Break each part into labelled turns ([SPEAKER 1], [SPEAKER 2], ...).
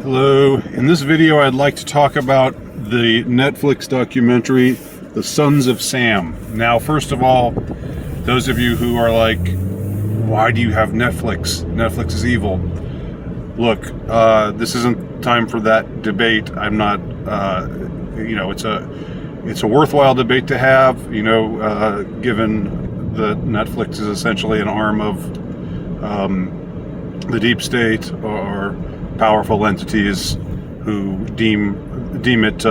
[SPEAKER 1] Hello. In this video, I'd like to talk about the Netflix documentary, The Sons of Sam. Now, first of all, those of you who are like, why do you have Netflix? Netflix is evil. Look, this isn't time for that debate. I'm not, it's a worthwhile debate to have, given that Netflix is essentially an arm of the deep state or powerful entities who deem it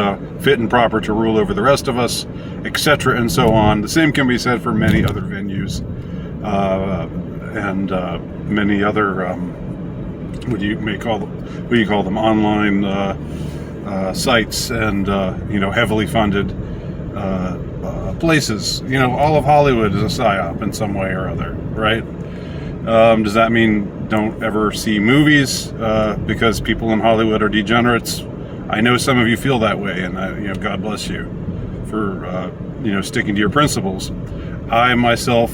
[SPEAKER 1] fit and proper to rule over the rest of us, etc., and so on. The same can be said for many other venues and many other what do you call them, online sites and heavily funded places. All of Hollywood is a psyop in some way or other, right? Does that mean don't ever see movies because people in Hollywood are degenerates? I know some of you feel that way, and God bless you for sticking to your principles. I myself,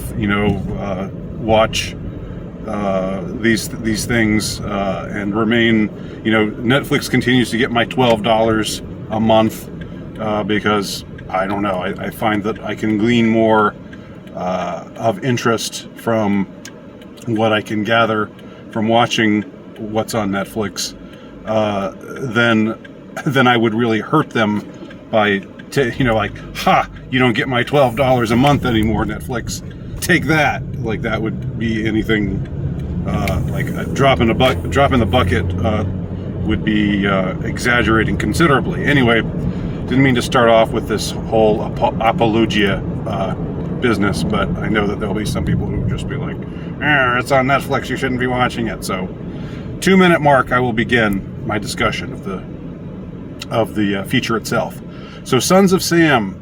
[SPEAKER 1] watch these things and remain. Netflix continues to get my $12 a month because I don't know. I find that I can glean more of interest from what I can gather from watching what's on Netflix than I would really hurt them by you don't get my $12 a month anymore, Netflix, take that. Like, that would be anything like a drop in the bucket would be exaggerating considerably. Anyway, didn't mean to start off with this whole apologia business, but I know that there'll be some people who just be like, it's on Netflix, you shouldn't be watching it. So 2-minute mark, I will begin my discussion of the feature itself. So Sons of Sam,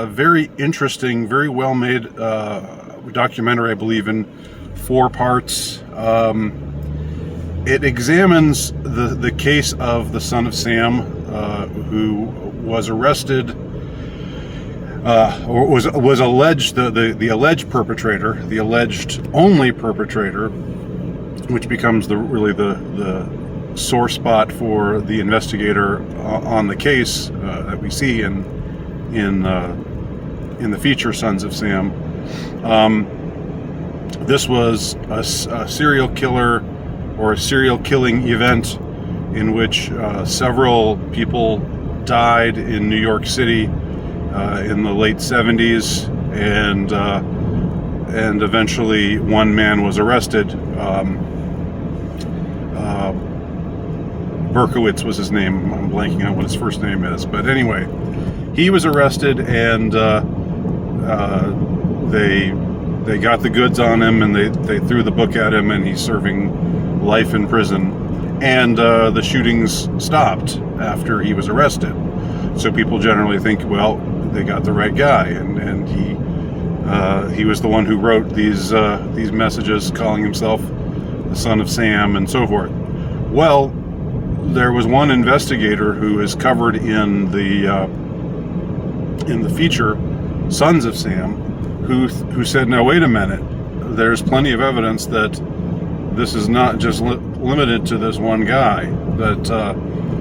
[SPEAKER 1] very interesting, very well made documentary, I believe in 4 parts. It examines the case of the son of Sam, who was arrested or was alleged, the alleged perpetrator, the alleged only perpetrator, which becomes the sore spot for the investigator on the case that we see in the feature Sons of Sam. This was a serial killer or a serial killing event in which several people died in New York City in the late 70s, and eventually one man was arrested. Berkowitz was his name. I'm blanking on what his first name is, but anyway, he was arrested, and they got the goods on him, and they threw the book at him, and he's serving life in prison. And the shootings stopped after he was arrested. So people generally think, well, they got the right guy, and he was the one who wrote these messages calling himself the son of Sam and so forth. Well, there was one investigator who is covered in the feature Sons of Sam, who said, now wait a minute, there's plenty of evidence that this is not just limited to this one guy, that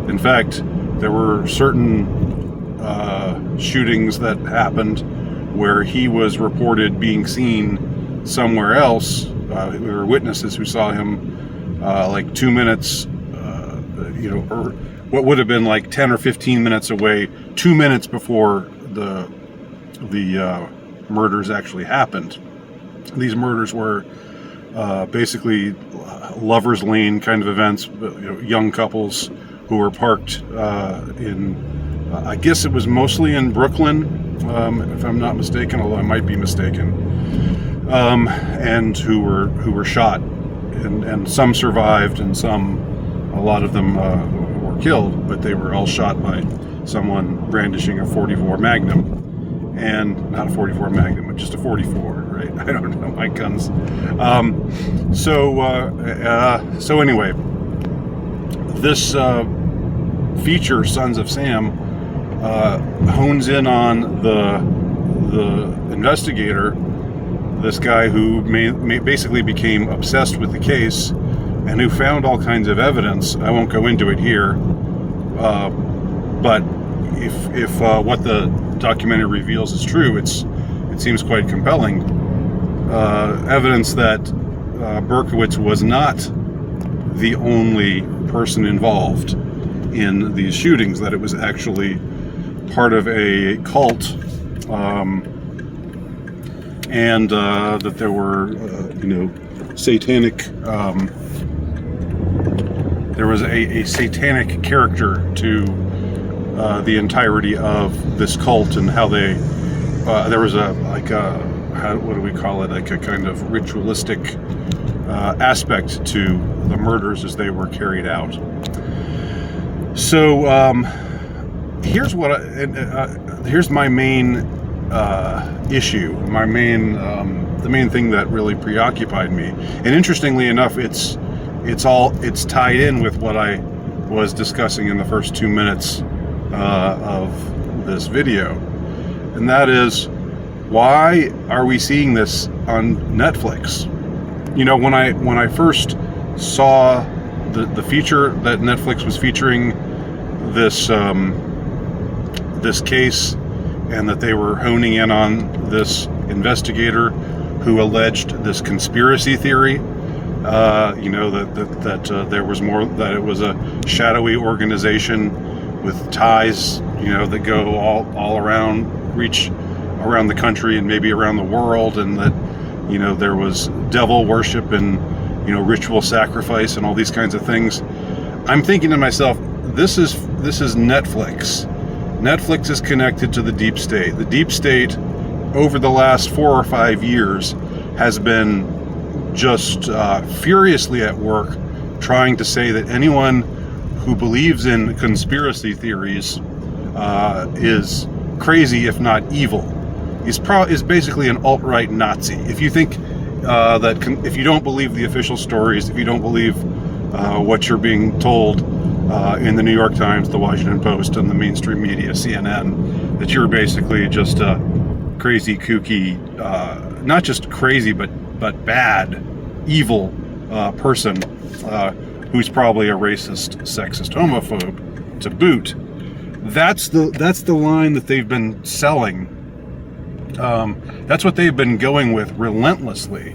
[SPEAKER 1] in fact there were certain shootings that happened where he was reported being seen somewhere else. There were witnesses who saw him like 2 minutes, or what would have been like 10 or 15 minutes away, 2 minutes before the murders actually happened. These murders were basically lovers lane kind of events, young couples who were parked I guess it was mostly in Brooklyn, if I'm not mistaken, although I might be mistaken, and who were shot, and some survived, and a lot of them were killed, but they were all shot by someone brandishing a .44 Magnum, and not a .44 Magnum, but just a .44, right? I don't know my guns. So anyway, this feature, Sons of Sam, hones in on the investigator, this guy who basically became obsessed with the case, and who found all kinds of evidence. I won't go into it here, but if what the documentary reveals is true, it seems quite compelling. Evidence that Berkowitz was not the only person involved in these shootings, that it was actually part of a cult, and that there were, satanic. There was a satanic character to the entirety of this cult, and how they there was what do we call it? Like a kind of ritualistic aspect to the murders as they were carried out. So here's what here's my main issue. The main thing that really preoccupied me, and interestingly enough, it's tied in with what I was discussing in the first 2 minutes of this video, and that is, why are we seeing this on Netflix? When I first saw the feature that Netflix was featuring this case, and that they were honing in on this investigator who alleged this conspiracy theory, that there was more, that it was a shadowy organization with ties, that go all around, reach around the country and maybe around the world, and that there was devil worship and ritual sacrifice and all these kinds of things. I'm thinking to myself, this is Netflix. Netflix is connected to the deep state. The deep state, over the last 4 or 5 years, has been just furiously at work trying to say that anyone who believes in conspiracy theories is crazy, if not evil. Is basically an alt-right Nazi. If you think if you don't believe the official stories, if you don't believe what you're being told in the New York Times, the Washington Post, and the mainstream media, CNN, that you're basically just a crazy, kooky, not just crazy, but bad, evil person who's probably a racist, sexist, homophobe to boot. That's the line that they've been selling. That's what they've been going with relentlessly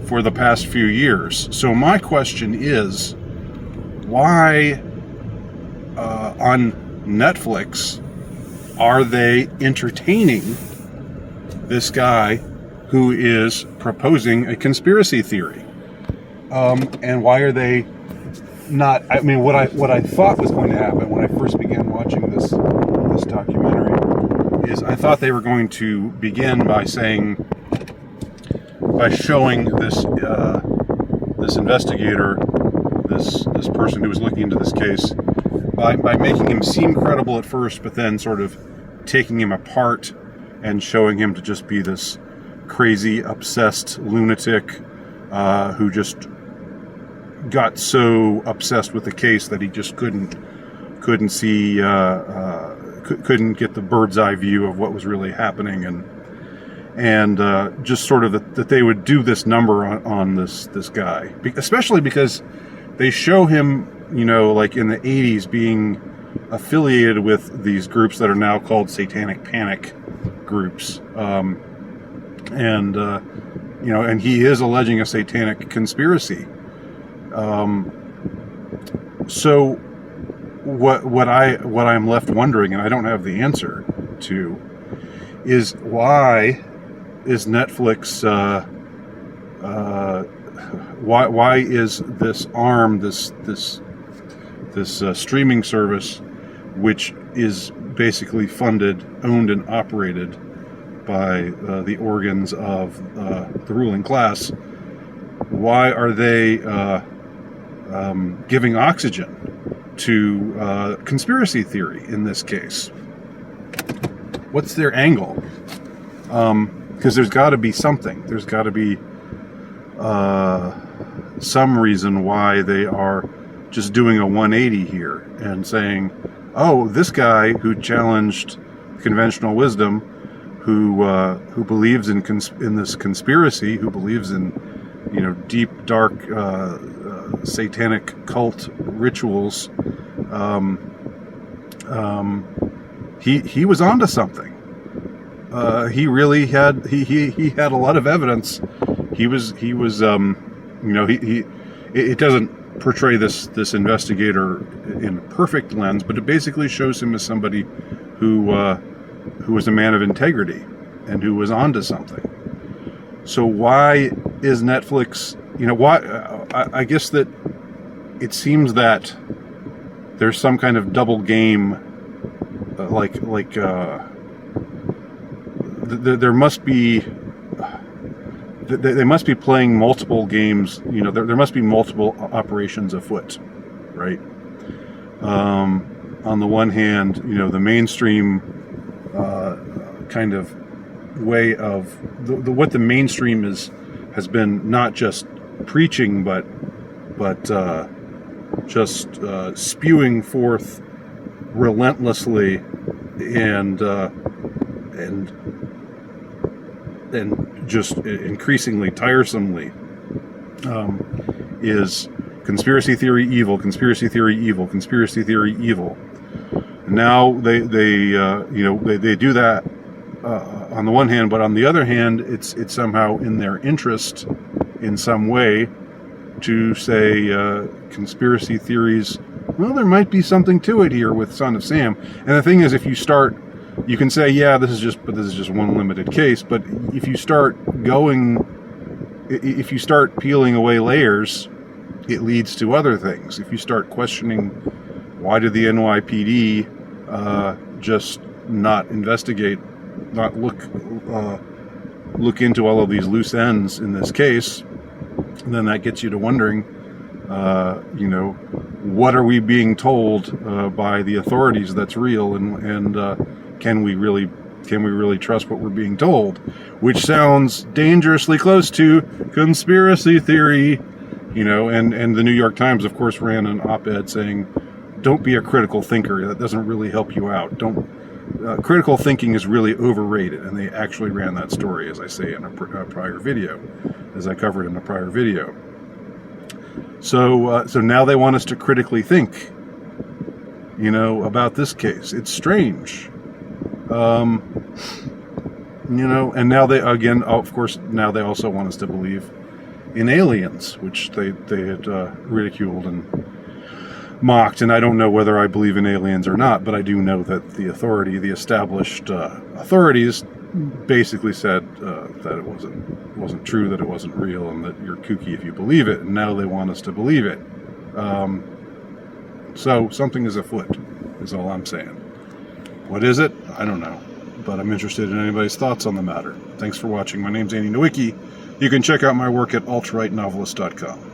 [SPEAKER 1] for the past few years. So my question is, why on Netflix are they entertaining this guy who is proposing a conspiracy theory? And why are they not? I mean, what I thought was going to happen when I first began watching this documentary is, I thought they were going to begin by showing this this investigator, this person who was looking into this case, by making him seem credible at first, but then sort of taking him apart and showing him to just be this crazy, obsessed lunatic who just got so obsessed with the case that he just couldn't see, couldn't get the bird's eye view of what was really happening, and just sort of that they would do this number on this guy, especially because they show him, like in the 80s, being affiliated with these groups that are now called satanic panic groups, and he is alleging a satanic conspiracy. So what I'm left wondering, and I don't have the answer to, is why is Netflix why is this arm, this streaming service, which is basically funded, owned, and operated by the organs of the ruling class, why are they giving oxygen to conspiracy theory in this case? What's their angle? Because there's got to be something. There's got to be some reason why they are just doing a 180 here and saying, oh, this guy who challenged conventional wisdom, who believes in this conspiracy, who believes in deep, dark satanic cult rituals, he was onto something. He really had he had a lot of evidence. He was it doesn't portray this investigator in a perfect lens, but it basically shows him as somebody who was a man of integrity and who was onto something. So why is Netflix, I guess that it seems that there's some kind of double game, there must be, they must be playing multiple games, there must be multiple operations afoot, right? On the one hand, the mainstream kind of way of what the mainstream has been not just preaching, but just spewing forth relentlessly and just increasingly tiresomely, is conspiracy theory evil, conspiracy theory evil, conspiracy theory evil. Now they do that on the one hand, but on the other hand, it's somehow in their interest in some way to say conspiracy theories, well, there might be something to it here with Son of Sam. And the thing is, if you start, you can say, yeah, this is just one limited case. But if you start peeling away layers, it leads to other things. If you start questioning, why did the NYPD just not investigate, not look into all of these loose ends in this case, then that gets you to wondering, what are we being told by the authorities that's real, and can we really trust what we're being told? Which sounds dangerously close to conspiracy theory, and the New York Times, of course, ran an op-ed saying, don't be a critical thinker. That doesn't really help you out. Critical thinking is really overrated, and they actually ran that story, as I say in a prior video, as I covered in a prior video. So now they want us to critically think, about this case. It's strange, and now they, again, of course, now they also want us to believe in aliens, which they had ridiculed and mocked. And I don't know whether I believe in aliens or not, but I do know that the established authorities basically said that it wasn't true, that it wasn't real, and that you're kooky if you believe it. And now they want us to believe it. So something is afoot, is all I'm saying. What is it? I don't know, but I'm interested in anybody's thoughts on the matter. Thanks for watching. My name's Andy Nowicki. You can check out my work at altrightnovelist.com.